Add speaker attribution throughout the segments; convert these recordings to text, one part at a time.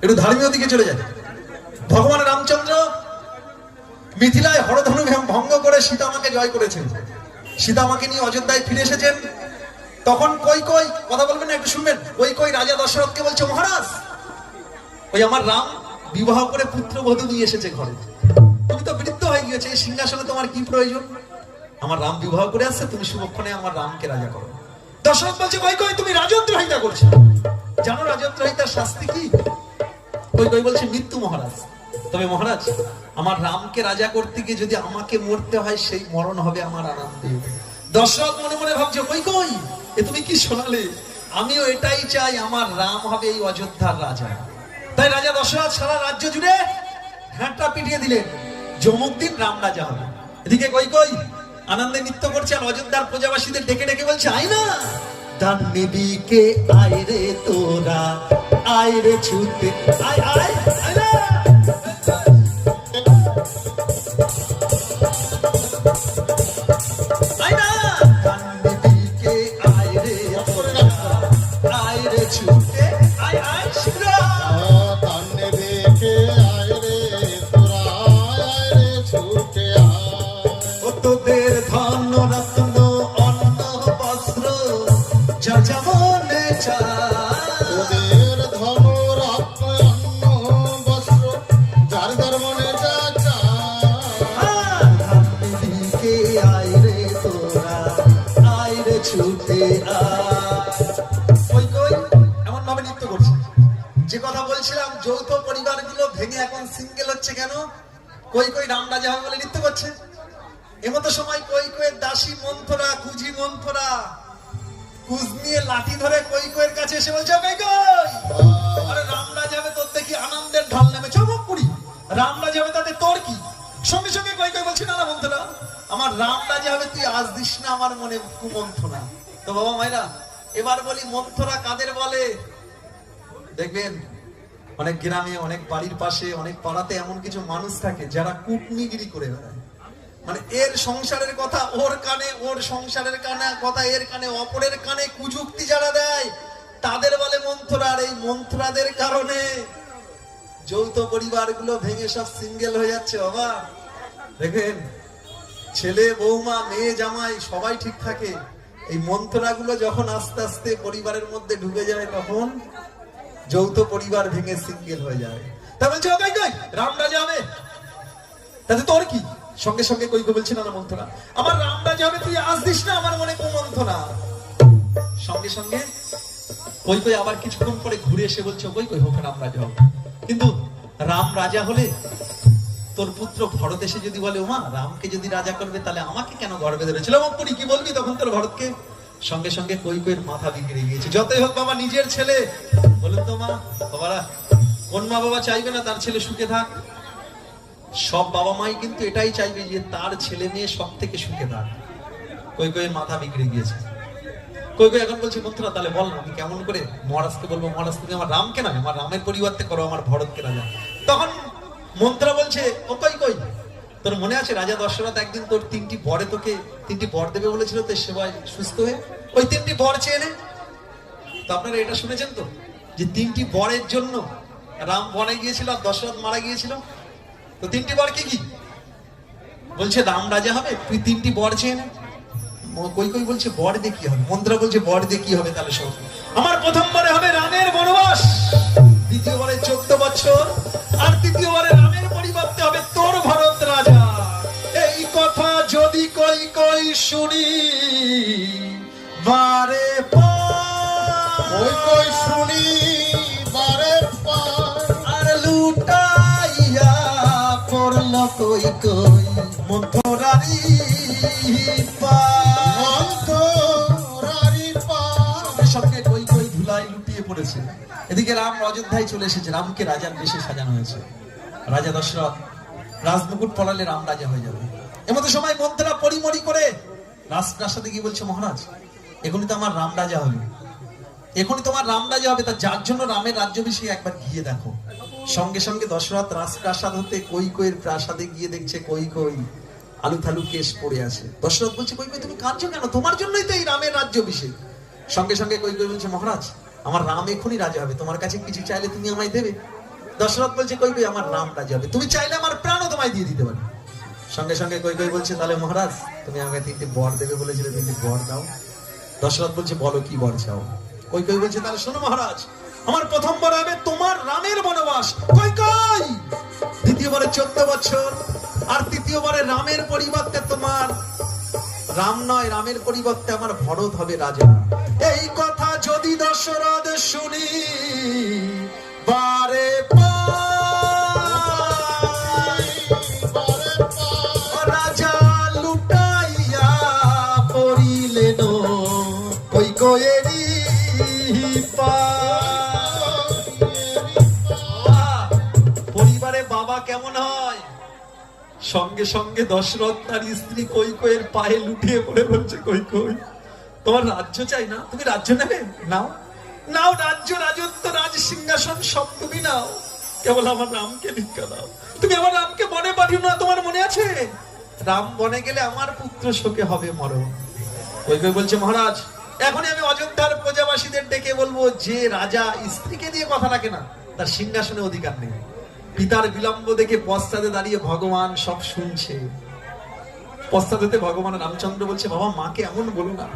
Speaker 1: একটু ধার্মীয় দিকে চলে যায়। ভগবান রামচন্দ্র মিথিলায় হরধনু ভঙ্গ করে সীতামাকে জয় করেছেন। সীতামাকে নিয়ে অযোধ্যায় ফিরে এসেছেন। তখন কই কই, কথা বলবেন না, একটু শুনবেন। কই কই রাজা দশরথকে বলছে, মহারাজ ওই আমার রাম বিবাহ করে পুত্রবধূ নিয়ে এসেছে ঘরে, তুমি তো বৃদ্ধ হয়ে গিয়েছে, এই সিংহাসনে তোমার কি প্রয়োজন? আমার রাম বিবাহ করে আসছে, তুমি সুরক্ষণে আমার রামকে রাজা করো। দশরথ বলছে, কই কই তুমি রাজদ্রোহিতা করছো, জানো রাজদ্রোহিতার শাস্তি কি? কই কই বলছে, মৃত্যু মহারাজ। তবে মহারাজ আমার রামকে রাজা করতে গিয়ে যদি আমাকে মরতে হয়, সেই মরণ হবে আমার আনন্দে। দশরথ মনে মনে ভাবছে, কই কই এ তুমি কি শোনালে, আমিও এটাই চাই, আমার রাম হবে এই অযোধ্যার রাজা। তাই রাজা দশরথ সারা রাজ্য জুড়ে ঘাটটা পিটিয়ে দিলেন, যমুক দিন রাম রাজা হবে। এদিকে কই কই আনন্দে নৃত্য করছে, আর অযোধ্যার প্রজাবাসীদের ডেকে ডেকে বলছে, আয় না দান নিবিকে, আয় রে তোরা, আয় রে ছুটে, আয় আয় আয় না। যে কথা বলছিলাম, যৌথ পরিবারগুলো ভেঙে এখন সিঙ্গেল হচ্ছে কেন? কই কই রাম রাজা হবে বলে নৃত্য করছে। এমতো সময় কই কইয়ের দাসী মন্থরা, কুজি মন্থরা কুজ নিয়ে লাঠি ধরে কই কইয়ের কাছে এসে বলছে, কই কই আরে রাম রাজা হবে, তোর দেখি আনন্দের ঢল নেমে চমক পুরি, রাম রাজা হবে তাতে তোর কি? সঙ্গে সঙ্গে কই কই বলছে, না না মন্থরা, আমার রাম রাজা হবে, তুই আজ দিস না আমার মনে কুমন্থনা। তো বাবা মায়েরা এবার বলি, মন্থরা কাদের বলে? দেখবেন অনেক গ্রামে, অনেক বাড়ির পাশে, অনেক পাড়াতে এমন কিছু মানুষ থাকে যারা কূটনীগিরি করে বেড়ায়। মানে এর সংসারের কথা ওর কানে, ওর সংসারের কানে কথা এর কানে, অপরের কানে কুযুক্তি যারা দেয় তাদের বলে মন্থরা। আর এই মন্থরাদের কারণে যৌথ পরিবারগুলো ভেঙে সব সিঙ্গেল হয়ে যাচ্ছে। বাবা দেখেন, ছেলে বৌমা মেয়ে জামাই সবাই ঠিক থাকে, এই মন্থরাগুলো যখন আস্তে আস্তে পরিবারের মধ্যে ঢুকে যায়, তখন যৌথ পরিবার ভেঙে সিঙ্গেল হয়ে যায়। তা বলছে, কই কই রাম রাজা হবে, তাতে তোর কি? সঙ্গে সঙ্গে কই কই বলছে, না না মন্থরা, আমার রাম রাজা হবে, তুই আজ দিস না আমার মনে কুমন্থনা। সঙ্গে সঙ্গে কই কই আবার কিছুক্ষণ পরে ঘুরে এসে বলছে, কই কই হোক রাম রাজা হবে, কিন্তু রাম রাজা হলে তোর পুত্র ভরত এসে যদি বলে, ওমা রামকে যদি রাজা করবে তাহলে আমাকে কেন গর্বে ধরেছিল, মক্করি কি বলবি তখন তোর ভরতকে? সঙ্গে সঙ্গে কই কইয়ের মাথা বিগড়ে গিয়েছে। যতই হোক বাবা নিজের ছেলে, বলুন তো মা বাবারা, কোন মা বাবা চাইবে না তার ছেলে সুখে থাক? সব বাবা মাই কিন্তু এটাই চাইবে যে তার ছেলে মেয়ে সব থেকে সুখে থাক। কই কইয়ের মাথা বিগড়ে গিয়েছে। কই কই এখন বলছে, মন্থরা তাহলে বল না, আমি কেমন করে মহারাজকে বলবো, মহারাজ তুমি আমার রামকে না, আমার রামের পরিবর্তে করো আমার ভরতকে রাজা। তখন মন্থরা বলছে, ও কই কই তোর মনে আছে রাজা দশরথ একদিন তোর তিনটি বর দেবে বলেছিল, তো সেবায় সুস্থ হয়ে ওই তিনটি বর চেয়ে নে। তো আপনারা এটা শুনেছেন তো যে তিনটি বরের জন্য রাম বনে গিয়েছিল আর দশরথ মারা গিয়েছিল। তো তিনটি বর কি কি? বলছে রাম রাজা হবে, তুই তিনটি বর চেয়ে নে। কই কই বলছে, বর দিয়ে কি হবে? মন্ত্রা বলছে, বর দিয়ে কি হবে? তাহলে সব আমার প্রথমবারে হবে রামের বনবাস, দ্বিতীয়বারে 14 বছর, আর তৃতীয়বারে রামের পরিবর্তে হবে তোর ভরত রাজা। এই কথা যদি কই কই শুনি বারে
Speaker 2: কই কই শুনি বারে
Speaker 1: আর লুটাইয়া পড়ল কই কই মন্থরারি সঙ্গে কই কই ধুলাই লুটিয়ে পড়েছে। এদিকে রাম অযোধ্যায় চলে এসেছে, রামকে রাজার বেশে সাজানো হয়েছে। রাজা দশরথ রাজমুকুট পরালে রাম রাজা হয়ে যাবে। এমতো সময় মন্ত্রীরা পরিমরি করে রাজপ্রাসাদে গিয়ে বলছে, মহারাজ এখনই তো আমার রাম রাজা হবে, এখনই তোমার রাম রাজা হবে, তা যার জন্য রামের রাজ্যাভিষেক একবার গিয়ে দেখো। সঙ্গে সঙ্গে দশরথ রাজপ্রাসাদ হতে কই কইয়ের প্রাসাদে গিয়ে দেখছে কই কই আলু থালু কেশ পড়ে আছে। দশরথ বলছে, কই কই তুমি কাঁদছো কেন? তোমার জন্যই তো এই রামের রাজ্যাভিষেক। সঙ্গে সঙ্গে কই কই বলছে, মহারাজ আমার রাম এখনই রাজা হবে, তোমার কাছে কিছু চাইলে তুমি আমায় দেবে। দশরথ বলছে কই কই আমার নামটা যাবে, তুমি চাইলে আমার প্রাণও তোমায় দিয়ে দিতে পারি। সঙ্গে সঙ্গে কই কই বলছে তাহলে মহারাজ তুমি আমাকে 3টে বর দেবে বলেছিলে, 3টে বর দাও। দশরথ বলছে বলো কি বর চাও। কই কই বলছে তাহলে শোনো মহারাজ, আমার প্রথম বর হবে তোমার রামের বনবাস। কই কই দ্বিতীয়বারে 14 বছর, আর তৃতীয়বারে রামের পরিবর্তে তোমার রাম নয়, রামের পরিবর্তে আমার ভরত হবে রাজা। এই কথা যদি দশরথ শুনি বারে রাজা লুটাইয়া পড়িলেন কই কয়েরি পরিবারে বাবা কেমন হয়? সঙ্গে সঙ্গে দশরথ তার স্ত্রী কৈকেয়ীর পায়ে লুটিয়ে পড়ে বলছে কই কই তোমার রাজ্য চাই না, তুমি রাজ্য নেবে, নাও নাও রাজ্য, রাজত্ব, রাজ সিংহাসন সব তুমি নাও, কেবল আমার রামকে ভিক্ষা দাও। তুমি আমার রামকে বনে পাঠিও না, তোমার মনে আছে রাম বনে গেলে আমার পুত্র শোকে হবে মরণ। কৈকেয়ী বলছে মহারাজ এখনই আমি অযোধ্যার প্রজাবাসীদের ডেকে বলবো যে রাজা স্ত্রীকে দিয়ে কথা রাখে না তার সিংহাসনে অধিকার নেই। পিতার বিলম্ব দেখে পশ্চাতে দাঁড়িয়ে ভগবান সব শুনছে। পশ্চাতে ভগবান রামচন্দ্র বলছে বাবা মাকে এমন বলো না,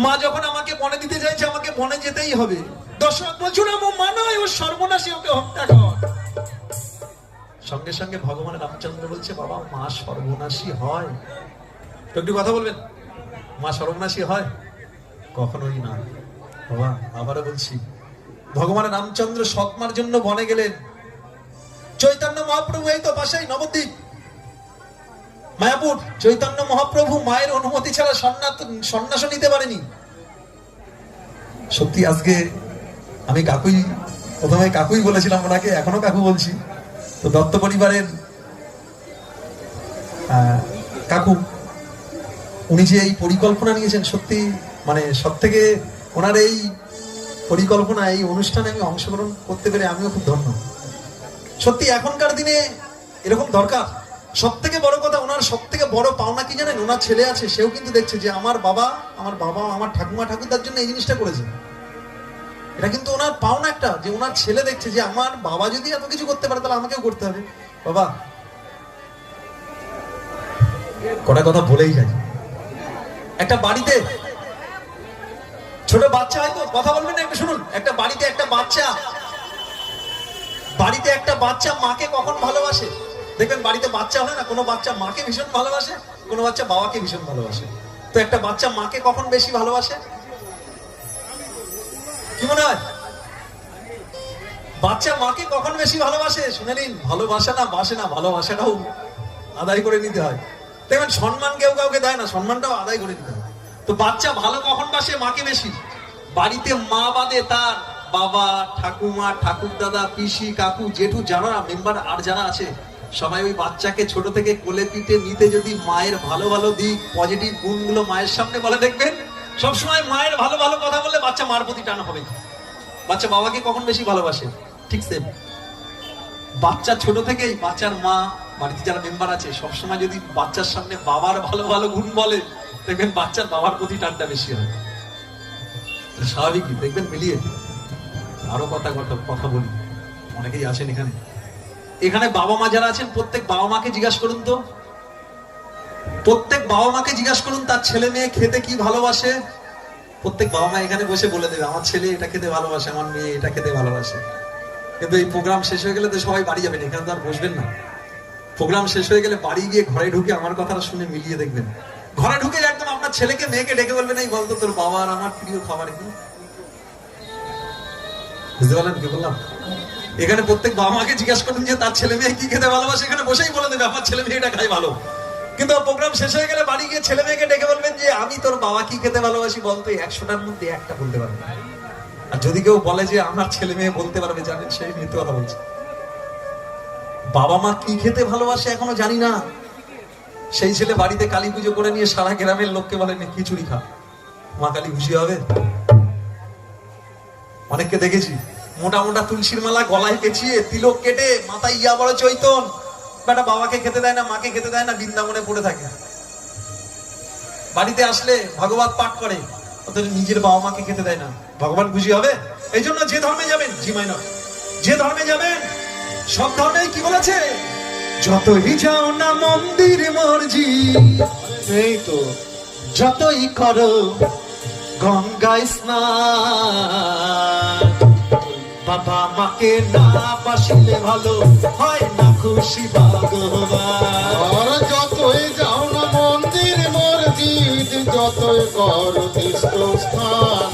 Speaker 1: মা যখন আমাকে বনে দিতে চাইছে আমাকে বনে যেতেই হবে। দশরথ বলছো না মা নয়, ও সর্বনাশী, ওকে হত্যা কর। সঙ্গে সঙ্গে ভগবান রামচন্দ্র বলছে বাবা মা সর্বনাশী হয়? তো একটু কথা বলবেন, মা সর্বনাশী হয়? কখনোই না বাবা। আবারও বলছি, ভগবান রামচন্দ্র সৎমার জন্য বনে গেলেন। চৈতন্য মহাপ্রভু এই তো পাশেই নবদ্বীপ মায়াপুর, চৈতন্য মহাপ্রভু মায়ের অনুমতি ছাড়া সন্ন্যাস নিতে পারেনি। সত্যি আজকে আমি প্রথমে কাকুই বলেছিলাম ওনাকে, এখনো কাকু বলছি। তো দত্ত পরিবারের কাকু উনি যে এই পরিকল্পনা নিয়েছেন, সত্যি মানে সব থেকে ওনার এই পরিকল্পনা, এই অনুষ্ঠানে আমি অংশগ্রহণ করতে পেরে আমিও খুব ধন্য। সত্যি এখনকার দিনে এরকম দরকার। সব থেকে বড় কথা, ওনার সব থেকে বড় পাওনা কি জানেন? ওনার ছেলে আছে, সেও কিন্তু দেখছে যে আমার বাবা আমার ঠাকুমা ঠাকুরদার জন্য এই জিনিসটা করেছে। এটা কিন্তু ওনার পাওনা একটা, যে ওনার ছেলে দেখছে যে আমার বাবা যদি এত কিছু করতে পারে তাহলে আমাকেও করতে হবে। বাবা কটা কথা বলেই যায়। একটা বাড়িতে ছোট বাচ্চা হয়তো কথা বলবেন না, একটু শুনুন। একটা বাড়িতে একটা বাচ্চা মাকে কখন ভালোবাসে দেখবেন। বাড়িতে বাচ্চা হয় না, কোনো বাচ্চা মাকে ভীষণ ভালোবাসে, কোনো বাচ্চা বাবাকে ভীষণ ভালোবাসে। তো একটা বাচ্চা মাকে কখন বেশি ভালোবাসে কি মনে হয়? বাচ্চা মাকে কখন বেশি ভালোবাসে শুনে নিন। ভালোবাসা না বাসে না, ভালোবাসাটাও আদায় করে নিতে হয়। দেখবেন সম্মান কেউ কাউকে দেয় না, সম্মানটাও আদায় করে নিতে হয়। তো বাচ্চা ভালো কখন বাসে? মাকে বেশি। বাড়িতে মা বাদে তার বাবা, ঠাকুমা, ঠাকুরদাদা, পিসি, কাকু, জেঠু যারা মেম্বার আর যারা আছে সবাই ওই বাচ্চাকে ছোট থেকে কোলে পিঠে নিতে যদি মায়ের ভালো ভালো দিক, পজিটিভ গুণগুলো মায়ের সামনে বলে, দেখবেন সবসময় মায়ের ভালো ভালো কথা বললে বাচ্চা মার প্রতি টান হবে। বাচ্চা বাবাকে কখন বেশি ভালোবাসে? ঠিক সেম। বাচ্চা ছোট থেকেই বাচ্চার মা, বাড়িতে যারা মেম্বার আছে সবসময় যদি বাচ্চার সামনে বাবার ভালো ভালো গুণ বলে, দেখবেন বাচ্চার বাবার প্রতি টানটা বেশি হয়। স্বাভাবিকই, দেখবেন মিলিয়ে। আরো কথা বলি, অনেকেই আছেন এখানে বাবা মা যারা আছেন প্রত্যেক বাবা মাকে জিজ্ঞাসা করুন তো, প্রত্যেক বাবা মাকে জিজ্ঞাসা করুন তার ছেলে মেয়ে খেতে কি ভালোবাসে। প্রত্যেক বাবা মা এখানে বসে বলে দেবে আমার ছেলে এটা খেতে ভালোবাসে, আমার মেয়ে এটা খেতে ভালোবাসে। কিন্তু এই প্রোগ্রাম শেষ হয়ে গেলে তো সবাই বাড়ি যাবেন, এখানে তো আর বসবেন না। প্রোগ্রাম শেষ হয়ে গেলে বাড়ি গিয়ে ঘরে ঢুকে আমার কথাটা শুনে মিলিয়ে দেখবেন। ঘরে ঢুকে একদম আপনার ছেলেকে মেয়েকে ডেকে বলবেন এই বলতো তোর বাবা আর আমার প্রিয় খাবার কি। বুঝতে পারলেন কি বললাম? এখানে প্রত্যেক বাবা মাকে জিজ্ঞাসা করুন যে তার ছেলে মেয়ে কি খেতে ভালোবাসে, এখানে বসেই বলে দেবে আমার ছেলে মেয়ে এটা খাই ভালো। কিন্তু প্রোগ্রাম শেষ হয়ে গেলে বাড়ি গিয়ে ছেলে মেয়েকে ডেকে বলবেন যে আমি তোর বাবা কি খেতে ভালোবাসি বলতো, 100টার মধ্যে একটা বলতে পারবে। আর যদি কেউ বলে যে আমার ছেলে মেয়ে বলতে পারবে, জানেন সেই মিথ্যে কথা বলছে। বাবা মা কি খেতে ভালোবাসে এখনো জানি না। সেই ছেলে বাড়িতে কালী পুজো করে নিয়ে সারা গ্রামের লোককে বলে খিচুড়ি খা, মা কালী খুশি হবে। অনেককে দেখেছি মোটা মোটা তুলসীর মালা গলায় পেঁচিয়ে তিলক কেটে মাথায় ইয়া বড় চৈতন, বেটা বাবাকে খেতে দেয় না, মাকে খেতে দেয় না, বৃন্দাবনে পড়ে থাকে। বাড়িতে আসলে ভাগবত পাঠ করে, অথচ নিজের বাবা মাকে খেতে দেয় না। ভগবান খুশি হবে? এই জন্য যে ধর্মে যাবেন, জি মাইনর, যে ধর্মে যাবেন সব ধরনের কি বলেছে? যতই যাও না মন্দির মর্জি,
Speaker 2: এই তো
Speaker 1: যতই করো গঙ্গায় স্নান, বাবা মাকে না বাসিলে ভালো হয় না খুশি ভগবান।
Speaker 2: আর যতই যাও না মন্দির মসজিদ, যতই কর তীর্থস্থান,